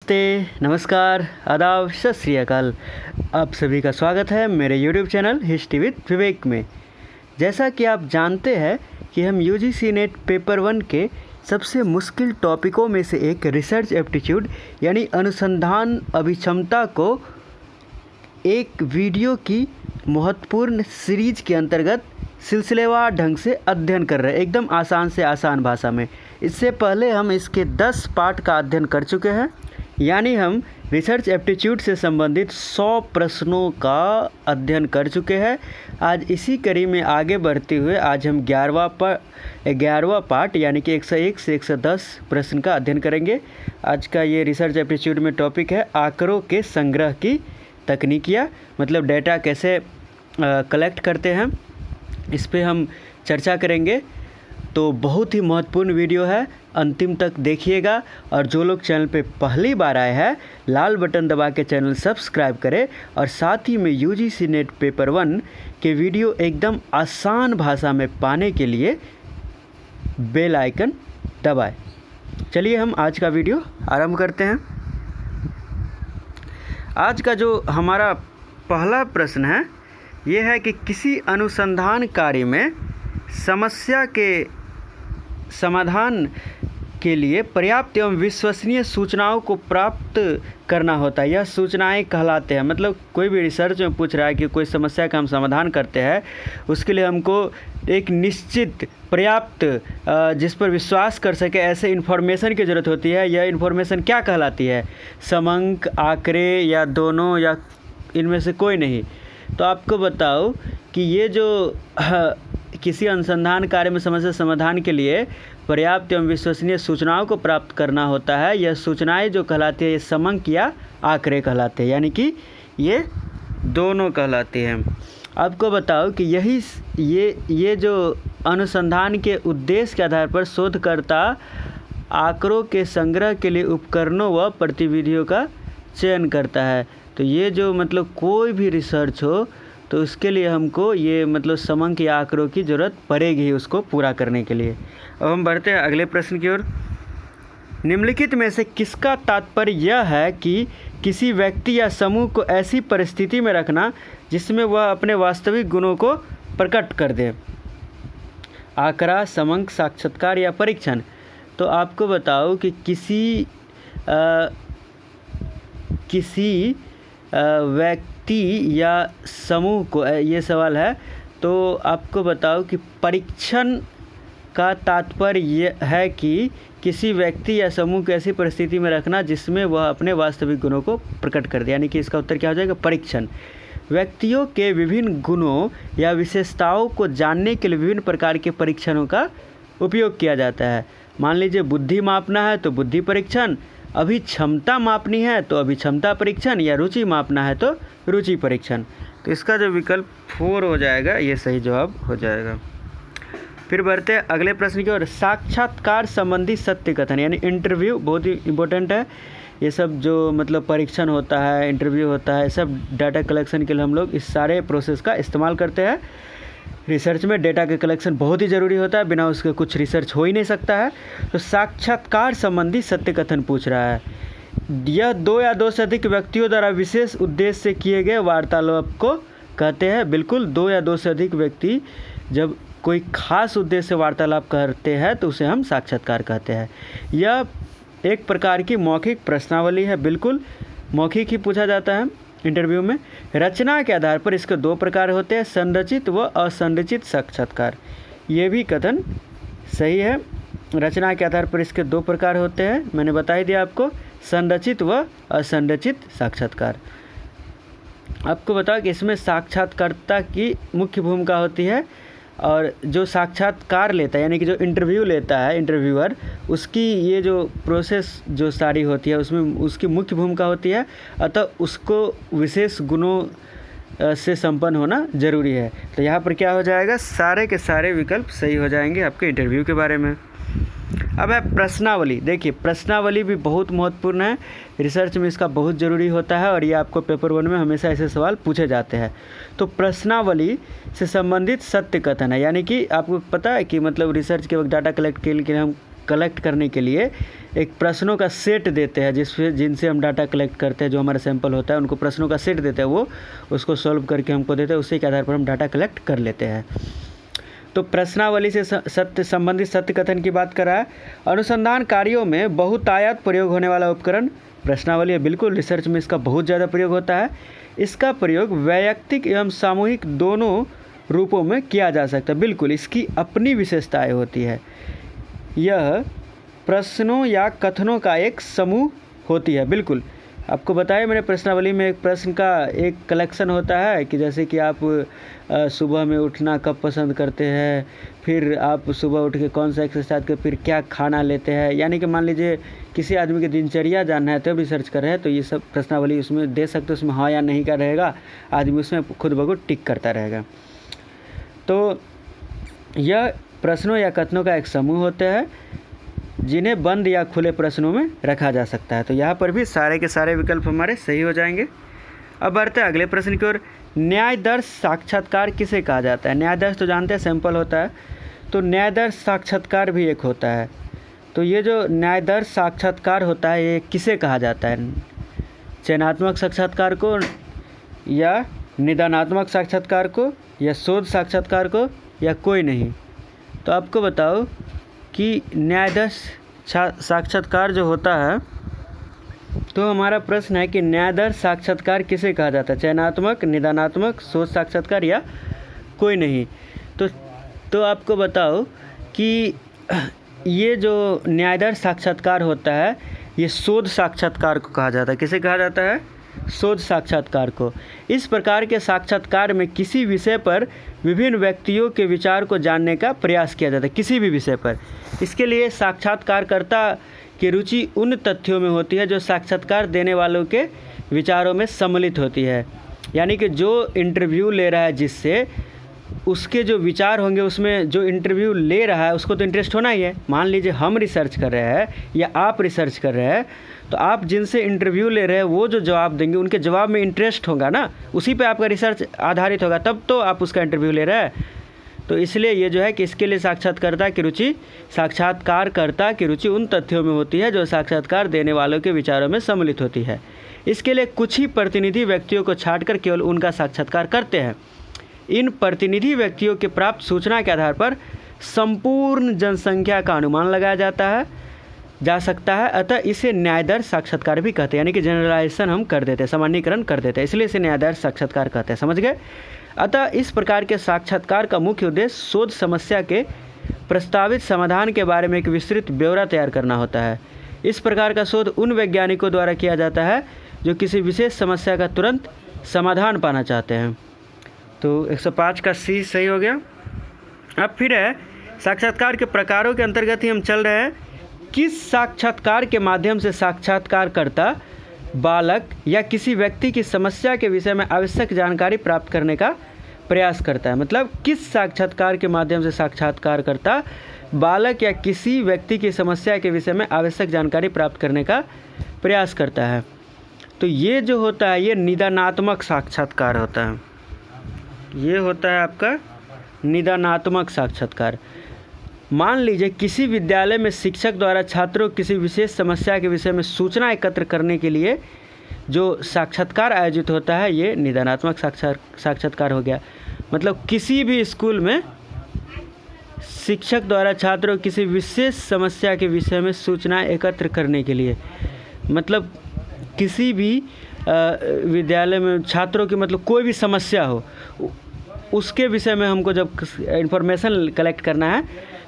नमस्ते, नमस्कार, आदाब, सत श्री अकाल। आप सभी का स्वागत है मेरे यूट्यूब चैनल हिस्ट्री विद विवेक में। जैसा कि आप जानते हैं कि हम यूजीसी नेट पेपर 1 के सबसे मुश्किल टॉपिकों में से एक रिसर्च एप्टीट्यूड यानी अनुसंधान अभिक्षमता को एक वीडियो की महत्वपूर्ण सीरीज के अंतर्गत सिलसिलेवार ढंग से अध्ययन कर रहे हैं, एकदम आसान से आसान भाषा में। इससे पहले हम इसके 10 पार्ट का अध्ययन कर चुके हैं, यानी हम रिसर्च एप्टीट्यूड से संबंधित 100 प्रश्नों का अध्ययन कर चुके हैं। आज इसी कड़ी में आगे बढ़ते हुए आज हम 11वां पार्ट यानी कि 101 से 110 प्रश्न का अध्ययन करेंगे। आज का ये रिसर्च एप्टीट्यूड में टॉपिक है आंकड़ों के संग्रह की तकनीकियाँ, मतलब डेटा कैसे कलेक्ट करते हैं, इस पे हम चर्चा करेंगे। तो बहुत ही महत्वपूर्ण वीडियो है, अंतिम तक देखिएगा। और जो लोग चैनल पे पहली बार आए हैं, लाल बटन दबा के चैनल सब्सक्राइब करें और साथ ही में यूजीसी नेट पेपर 1 के वीडियो एकदम आसान भाषा में पाने के लिए बेल आइकन दबाएं। चलिए हम आज का वीडियो आरंभ करते हैं। आज का जो हमारा पहला प्रश्न है ये है कि किसी अनुसंधान कार्य में समस्या के समाधान के लिए पर्याप्त एवं विश्वसनीय सूचनाओं को प्राप्त करना होता है। यह सूचनाएं कहलाते हैं, मतलब कोई भी रिसर्च में पूछ रहा है कि कोई समस्या का हम समाधान करते हैं, उसके लिए हमको एक निश्चित पर्याप्त जिस पर विश्वास कर सके ऐसे इन्फॉर्मेशन की ज़रूरत होती है। यह इन्फॉर्मेशन क्या कहलाती है? समंक, आंकड़े या दोनों या इनमें से कोई नहीं। तो आपको बताओ कि ये जो किसी अनुसंधान कार्य में समस्या समाधान के लिए पर्याप्त एवं विश्वसनीय सूचनाओं को प्राप्त करना होता है, यह सूचनाएं जो कहलाती है ये समंक या आंकड़े कहलाते हैं, यानी कि ये दोनों कहलाते हैं। आपको बताओ कि ये जो अनुसंधान के उद्देश्य के आधार पर शोधकर्ता आंकड़ों के संग्रह के लिए उपकरणों व गतिविधियों का चयन करता है। तो ये जो मतलब कोई भी रिसर्च हो तो उसके लिए हमको ये मतलब समंक या आंकड़ों की ज़रूरत पड़ेगी ही उसको पूरा करने के लिए। अब हम बढ़ते हैं अगले प्रश्न की ओर। निम्नलिखित में से किसका तात्पर्य यह है कि किसी व्यक्ति या समूह को ऐसी परिस्थिति में रखना जिसमें वह अपने वास्तविक गुणों को प्रकट कर दे? आंकड़ा, समंक, साक्षात्कार या परीक्षण? तो आपको बताओ कि किसी व्यक्ति या समूह को, ये सवाल है, तो आपको बताओ कि परीक्षण का तात्पर्य ये है कि किसी व्यक्ति या समूह को ऐसी परिस्थिति में रखना जिसमें वह अपने वास्तविक गुणों को प्रकट कर दे, यानी कि इसका उत्तर क्या हो जाएगा? परीक्षण। व्यक्तियों के विभिन्न गुणों या विशेषताओं को जानने के लिए विभिन्न प्रकार के परीक्षणों का उपयोग किया जाता है। मान लीजिए बुद्धि मापना है तो बुद्धि परीक्षण, अभिक्षमता मापनी है तो अभिक्षमता परीक्षण, या रुचि मापना है तो रुचि परीक्षण। तो इसका जो विकल्प 4 हो जाएगा, ये सही जवाब हो जाएगा। फिर बढ़ते हैं अगले प्रश्न की ओर। साक्षात्कार संबंधी सत्य कथन यानी इंटरव्यू बहुत ही इम्पोर्टेंट है। ये सब जो मतलब परीक्षण होता है, इंटरव्यू होता है, सब डाटा कलेक्शन के लिए हम लोग इस सारे प्रोसेस का इस्तेमाल करते हैं। रिसर्च में डेटा का कलेक्शन बहुत ही ज़रूरी होता है, बिना उसके कुछ रिसर्च हो ही नहीं सकता है। तो साक्षात्कार संबंधी सत्य कथन पूछ रहा है। यह 2 या 2 से अधिक व्यक्तियों द्वारा विशेष उद्देश्य से किए गए वार्तालाप को कहते हैं। बिल्कुल, 2 या 2 से अधिक व्यक्ति जब कोई खास उद्देश्य से वार्तालाप करते हैं तो उसे हम साक्षात्कार कहते हैं। यह एक प्रकार की मौखिक प्रश्नावली है, बिल्कुल मौखिक ही पूछा जाता है इंटरव्यू में। रचना के आधार पर इसके 2 प्रकार होते हैं, संरचित व असंरचित साक्षात्कार। ये भी कथन सही है। रचना के आधार पर इसके 2 प्रकार होते हैं, मैंने बता ही दिया आपको, संरचित व असंरचित साक्षात्कार। आपको बताओ कि इसमें साक्षात्कारता की मुख्य भूमिका होती है, और जो साक्षात्कार लेता है यानी कि जो इंटरव्यू लेता है इंटरव्यूअर, उसकी ये जो प्रोसेस जो सारी होती है उसमें उसकी मुख्य भूमिका होती है, अतः उसको विशेष गुणों से संपन्न होना ज़रूरी है। तो यहाँ पर क्या हो जाएगा? सारे के सारे विकल्प सही हो जाएंगे आपके इंटरव्यू के बारे में। अब है प्रश्नावली। देखिए, प्रश्नावली भी बहुत महत्वपूर्ण है, रिसर्च में इसका बहुत ज़रूरी होता है और ये आपको पेपर 1 में हमेशा ऐसे सवाल पूछे जाते हैं। तो प्रश्नावली से संबंधित सत्य कथन है, यानी कि आपको पता है कि मतलब रिसर्च के वक्त डाटा कलेक्ट के लिए हम कलेक्ट करने के लिए एक प्रश्नों का सेट देते हैं, जिनसे हम डाटा कलेक्ट करते हैं, जो हमारा सैंपल होता है उनको प्रश्नों का सेट देते हैं, वो उसको सॉल्व करके हमको देते हैं, उसी के आधार पर हम डाटा कलेक्ट कर लेते हैं। तो प्रश्नावली से सत्य संबंधित सत्य कथन की बात कर रहा है। अनुसंधान कार्यों में बहुतायत प्रयोग होने वाला उपकरण प्रश्नावली है। बिल्कुल, रिसर्च में इसका बहुत ज़्यादा प्रयोग होता है। इसका प्रयोग वैयक्तिक एवं सामूहिक दोनों रूपों में किया जा सकता है। बिल्कुल, इसकी अपनी विशेषताएं होती है। यह प्रश्नों या कथनों का एक समूह होती है। बिल्कुल, आपको बताया मैंने, प्रश्नावली में एक प्रश्न का एक कलेक्शन होता है कि जैसे कि आप सुबह में उठना कब पसंद करते हैं, फिर आप सुबह उठ के कौन सा एक्सरसाइज कर, फिर क्या खाना लेते हैं, यानी कि मान लीजिए किसी आदमी की दिनचर्या जानना है तब रिसर्च कर रहे हैं तो ये सब प्रश्नावली उसमें दे सकते, उसमें हाँ या नहीं का रहेगा, आदमी उसमें खुद ब खुद टिक करता रहेगा। तो यह प्रश्नों या कथनों का एक समूह होता है जिन्हें बंद या खुले प्रश्नों में रखा जा सकता है। तो यहाँ पर भी सारे के सारे विकल्प हमारे सही हो जाएंगे। अब बढ़ते हैं अगले प्रश्न की ओर। न्यायदर्श साक्षात्कार किसे कहा जाता है? न्यायदर्श तो जानते हैं सैंपल होता है, तो न्यायदर्श साक्षात्कार भी एक होता है। तो ये जो न्यायदर्श साक्षात्कार होता है ये किसे कहा जाता है? चयनात्मक साक्षात्कार को, या निदानात्मक साक्षात्कार को, या शोध साक्षात्कार को, या कोई नहीं? तो आपको बताओ कि न्यायदर्श साक्षात्कार जो होता है, तो हमारा प्रश्न है कि न्यायदर्श साक्षात्कार किसे कहा जाता है? चयनात्मक, निदानात्मक, शोध साक्षात्कार या कोई नहीं? तो आपको बताओ कि ये जो न्यायदर्श साक्षात्कार होता है ये शोध साक्षात्कार को कहा जाता है। किसे कहा जाता है? शोध साक्षात्कार को। इस प्रकार के साक्षात्कार में किसी विषय पर विभिन्न व्यक्तियों के विचार को जानने का प्रयास किया जाता है, किसी भी विषय पर। इसके लिए साक्षात्कारकर्ता की रुचि उन तथ्यों में होती है जो साक्षात्कार देने वालों के विचारों में सम्मिलित होती है। यानी कि जो इंटरव्यू ले रहा है जिससे, उसके जो विचार होंगे उसमें जो इंटरव्यू ले रहा है उसको तो इंटरेस्ट होना ही है। मान लीजिए हम रिसर्च कर रहे हैं या आप रिसर्च कर रहे हैं, तो आप जिनसे इंटरव्यू ले रहे हैं वो जो जवाब देंगे उनके जवाब में इंटरेस्ट होगा ना, उसी पे आपका रिसर्च आधारित होगा, तब तो आप उसका इंटरव्यू ले रहे हैं। तो इसलिए ये जो है कि इसके लिए साक्षात्कारकर्ता की रुचि उन तथ्यों में होती है जो साक्षात्कार देने वालों के विचारों में सम्मिलित होती है। इसके लिए कुछ ही प्रतिनिधि व्यक्तियों को छांटकर केवल उनका साक्षात्कार करते हैं। इन प्रतिनिधि व्यक्तियों के प्राप्त सूचना के आधार पर संपूर्ण जनसंख्या का अनुमान लगाया जा सकता है। अतः इसे न्यायदर्श साक्षात्कार भी कहते हैं, यानी कि जनरलाइजेशन हम कर देते हैं, सामान्यीकरण कर देते हैं, इसलिए इसे न्यायदर्श साक्षात्कार कहते हैं। समझ गए? अतः इस प्रकार के साक्षात्कार का मुख्य उद्देश्य शोध समस्या के प्रस्तावित समाधान के बारे में एक विस्तृत ब्यौरा तैयार करना होता है। इस प्रकार का शोध उन वैज्ञानिकों द्वारा किया जाता है जो किसी विशेष समस्या का तुरंत समाधान पाना चाहते हैं। तो 105 का सी सही हो गया। अब फिर है साक्षात्कार के प्रकारों के अंतर्गत ही हम चल रहे हैं। किस साक्षात्कार के माध्यम से साक्षात्कारकर्ता बालक या किसी व्यक्ति की समस्या के विषय में आवश्यक जानकारी प्राप्त करने का प्रयास करता है? मतलब किस साक्षात्कार के माध्यम से साक्षात्कारकर्ता बालक या किसी व्यक्ति की समस्या के विषय में आवश्यक जानकारी प्राप्त करने का प्रयास करता है? तो ये जो होता है ये निदानात्मक साक्षात्कार होता है। ये होता है आपका निदानात्मक साक्षात्कार। मान लीजिए किसी विद्यालय में शिक्षक द्वारा छात्रों किसी विशेष समस्या के विषय में सूचना एकत्र करने के लिए जो साक्षात्कार आयोजित होता है ये निदानात्मक साक्षात्कार हो गया। मतलब किसी भी स्कूल में शिक्षक द्वारा छात्रों किसी विशेष समस्या के विषय में सूचना एकत्र करने के लिए, मतलब किसी भी विद्यालय में छात्रों की मतलब कोई भी समस्या हो उसके विषय में हमको जब इन्फॉर्मेशन कलेक्ट करना है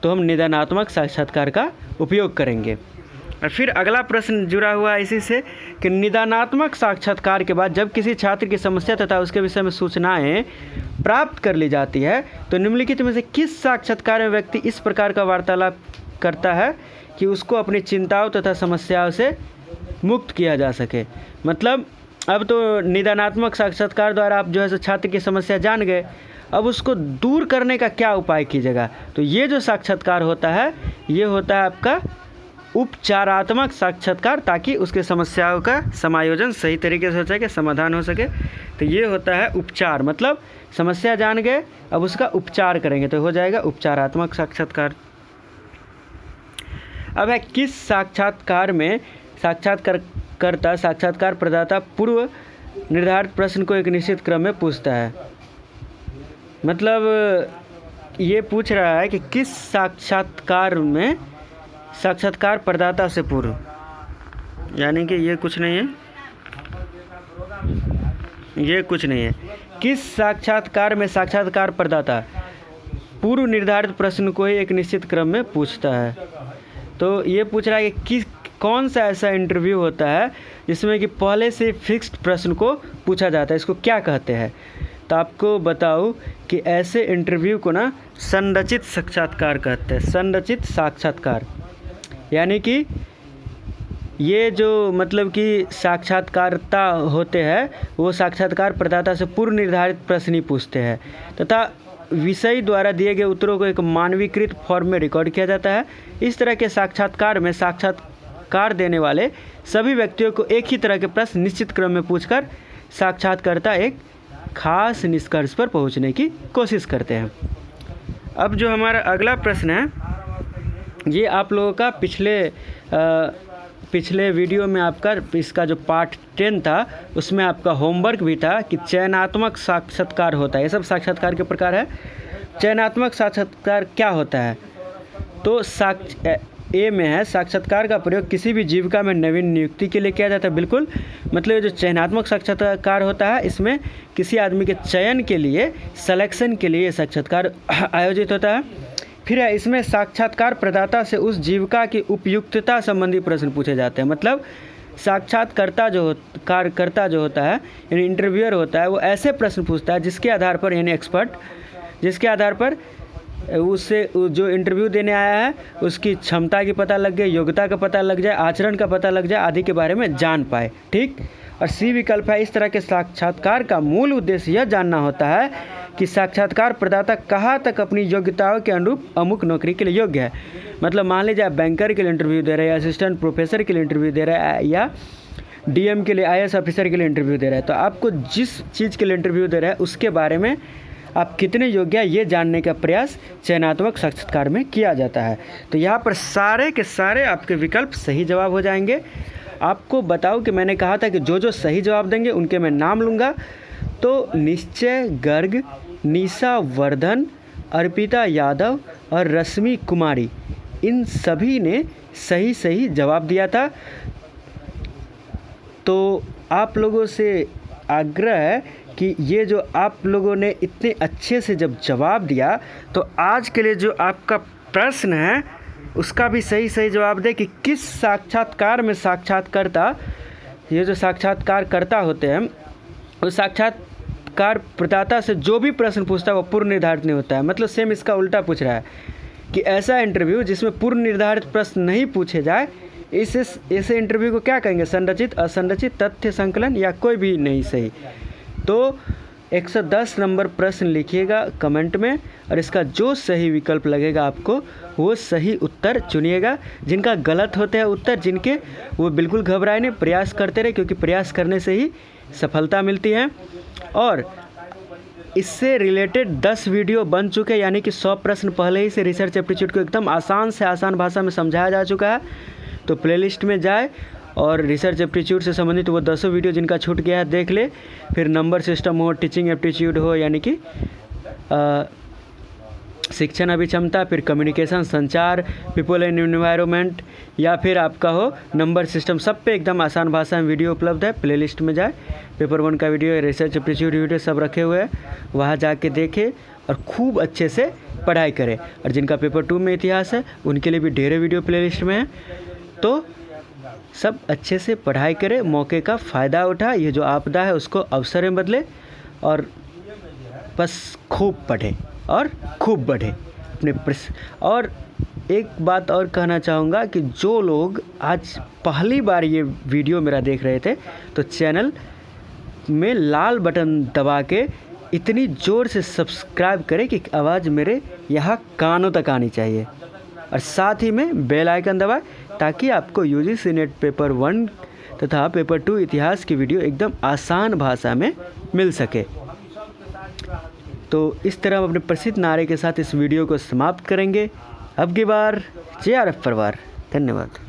तो हम निदानात्मक साक्षात्कार का उपयोग करेंगे। और फिर अगला प्रश्न जुड़ा हुआ है इसी से कि निदानात्मक साक्षात्कार के बाद जब किसी छात्र की समस्या तथा उसके विषय में सूचनाएं प्राप्त कर ली जाती है तो निम्नलिखित में से किस साक्षात्कार में व्यक्ति इस प्रकार का वार्तालाप करता है कि उसको अपनी चिंताओं तथा समस्याओं से मुक्त किया जा सके? मतलब अब तो निदानात्मक साक्षात्कार द्वारा आप जो है सो छात्र की समस्या जान गए, अब उसको दूर करने का क्या उपाय कीजिएगा? तो ये जो साक्षात्कार होता है ये होता है आपका उपचारात्मक साक्षात्कार, ताकि उसके समस्याओं का समायोजन सही तरीके से हो सके, समाधान हो सके। तो ये होता है उपचार, मतलब समस्या जान गए अब उसका उपचार करेंगे तो हो जाएगा उपचारात्मक साक्षात्कार। अब है किस साक्षात्कार प्रदाता पूर्व निर्धारित प्रश्न को एक निश्चित क्रम में पूछता है। मतलब ये पूछ रहा है कि किस साक्षात्कार प्रदाता से पूर्व, यानी कि ये कुछ नहीं है, किस साक्षात्कार में साक्षात्कार प्रदाता पूर्व निर्धारित प्रश्न को ही एक निश्चित क्रम में पूछता है। तो ये पूछ रहा है कि कौन सा ऐसा इंटरव्यू होता है जिसमें कि पहले से फिक्स्ड प्रश्न को पूछा जाता है, इसको क्या कहते हैं। तो आपको बताऊं कि ऐसे इंटरव्यू को ना संरचित साक्षात्कार कहते हैं। संरचित साक्षात्कार यानी कि ये जो मतलब कि साक्षात्कारता होते हैं वो साक्षात्कार प्रदाता से पूर्व निर्धारित प्रश्न ही पूछते हैं तथा विषय द्वारा दिए गए उत्तरों को एक मानवीकृत फॉर्म में रिकॉर्ड किया जाता है। इस तरह के साक्षात्कार में साक्षात्कार देने वाले सभी व्यक्तियों को एक ही तरह के प्रश्न निश्चित क्रम में पूछकर साक्षात्कारता एक खास निष्कर्ष पर पहुंचने की कोशिश करते हैं। अब जो हमारा अगला प्रश्न है ये आप लोगों का पिछले वीडियो में आपका इसका जो पार्ट 10 था उसमें आपका होमवर्क भी था कि चयनात्मक साक्षात्कार होता है। ये सब साक्षात्कार के प्रकार है। चयनात्मक साक्षात्कार क्या होता है? तो ए में है साक्षात्कार का प्रयोग किसी भी जीविका में नवीन नियुक्ति के लिए किया जाता है। बिल्कुल, मतलब जो चयनात्मक साक्षात्कार होता है इसमें किसी आदमी के चयन के लिए, सिलेक्शन के लिए साक्षात्कार आयोजित होता है। फिर है इसमें साक्षात्कार प्रदाता से उस जीविका की उपयुक्तता संबंधी प्रश्न पूछे जाते हैं। मतलब साक्षात्कारकर्ता जो होता है यानी इंटरव्यूअर होता है वो ऐसे प्रश्न पूछता है जिसके आधार पर यानी एक्सपर्ट जिसके आधार पर उससे जो इंटरव्यू देने आया है उसकी क्षमता की पता लग जाए, योग्यता का पता लग जाए, आचरण का पता लग जाए आदि के बारे में जान पाए। ठीक। और सी विकल्प है इस तरह के साक्षात्कार का मूल उद्देश्य यह जानना होता है कि साक्षात्कार प्रदाता कहाँ तक अपनी योग्यताओं के अनुरूप अमुक नौकरी के लिए योग्य है। मतलब मान लीजिए आप बैंकर के लिए इंटरव्यू दे रहे हैं, असिस्टेंट प्रोफेसर के लिए इंटरव्यू दे रहे हैं या डीएम के लिए, आईएएस ऑफिसर के लिए इंटरव्यू दे रहे हैं। तो आपको जिस चीज़ के लिए इंटरव्यू दे रहे हैं उसके बारे में आप कितने योग्य हैं ये जानने का प्रयास चयनात्मक साक्षात्कार में किया जाता है। तो यहाँ पर सारे के सारे आपके विकल्प सही जवाब हो जाएंगे। आपको बताओ कि मैंने कहा था कि जो सही जवाब देंगे उनके मैं नाम लूँगा। तो निश्चय गर्ग, निशा वर्धन, अर्पिता यादव और रश्मि कुमारी, इन सभी ने सही जवाब दिया था। तो आप लोगों से आग्रह है कि ये जो आप लोगों ने इतने अच्छे से जब जवाब दिया तो आज के लिए जो आपका प्रश्न है उसका भी सही जवाब दे कि किस साक्षात्कार में साक्षात्कारता, ये जो साक्षात्कारकर्ता होते हैं वो साक्षात्कार प्रदाता से जो भी प्रश्न पूछता है वो पूर्व निर्धारित नहीं होता है। मतलब सेम इसका उल्टा पूछ रहा है कि ऐसा इंटरव्यू जिसमें पूर्व निर्धारित प्रश्न नहीं पूछे जाए ऐसे इंटरव्यू को क्या कहेंगे? संरचित, असंरचित, तथ्य संकलन या कोई भी नहीं सही। तो 110 नंबर प्रश्न लिखिएगा कमेंट में और इसका जो सही विकल्प लगेगा आपको वो सही उत्तर चुनिएगा। जिनका गलत होते हैं उत्तर जिनके, वो बिल्कुल घबराए नहीं, प्रयास करते रहे क्योंकि प्रयास करने से ही सफलता मिलती है। और इससे रिलेटेड 10 वीडियो बन चुके हैं, यानी कि 100 प्रश्न पहले ही से रिसर्च एप्टीट्यूड को एकदम आसान से आसान भाषा में समझाया जा चुका है। तो प्लेलिस्ट में जाए और रिसर्च एप्टीट्यूड से संबंधित वो 10 वीडियो जिनका छूट गया है देख ले। फिर नंबर सिस्टम हो, टीचिंग एप्टीट्यूड हो यानी कि शिक्षण अभिक्षमता, फिर कम्युनिकेशन संचार, पीपल एंड एनवायरनमेंट, या फिर आपका हो नंबर सिस्टम, सब पे एकदम आसान भाषा में वीडियो उपलब्ध है। प्लेलिस्ट में जाए, पेपर 1 का वीडियो, रिसर्च एप्टीट्यूड वीडियो सब रखे हुए हैं, वहाँ जाके देखें और खूब अच्छे से पढ़ाई करें। और जिनका पेपर 2 में इतिहास है उनके लिए भी ढेरों वीडियो प्लेलिस्ट में है। तो सब अच्छे से पढ़ाई करें, मौके का फ़ायदा उठा, ये जो आपदा है उसको अवसर में बदले और बस खूब पढ़ें और खूब बढ़े अपने और एक बात और कहना चाहूँगा कि जो लोग आज पहली बार ये वीडियो मेरा देख रहे थे तो चैनल में लाल बटन दबा के इतनी ज़ोर से सब्सक्राइब करें कि आवाज़ मेरे यहाँ कानों तक आनी चाहिए, और साथ ही में बेल आइकन दबाएं ताकि आपको यूजीसी नेट पेपर 1 तथा पेपर 2 इतिहास की वीडियो एकदम आसान भाषा में मिल सके। तो इस तरह हम अपने प्रसिद्ध नारे के साथ इस वीडियो को समाप्त करेंगे। अब की बार JRF परिवार। धन्यवाद।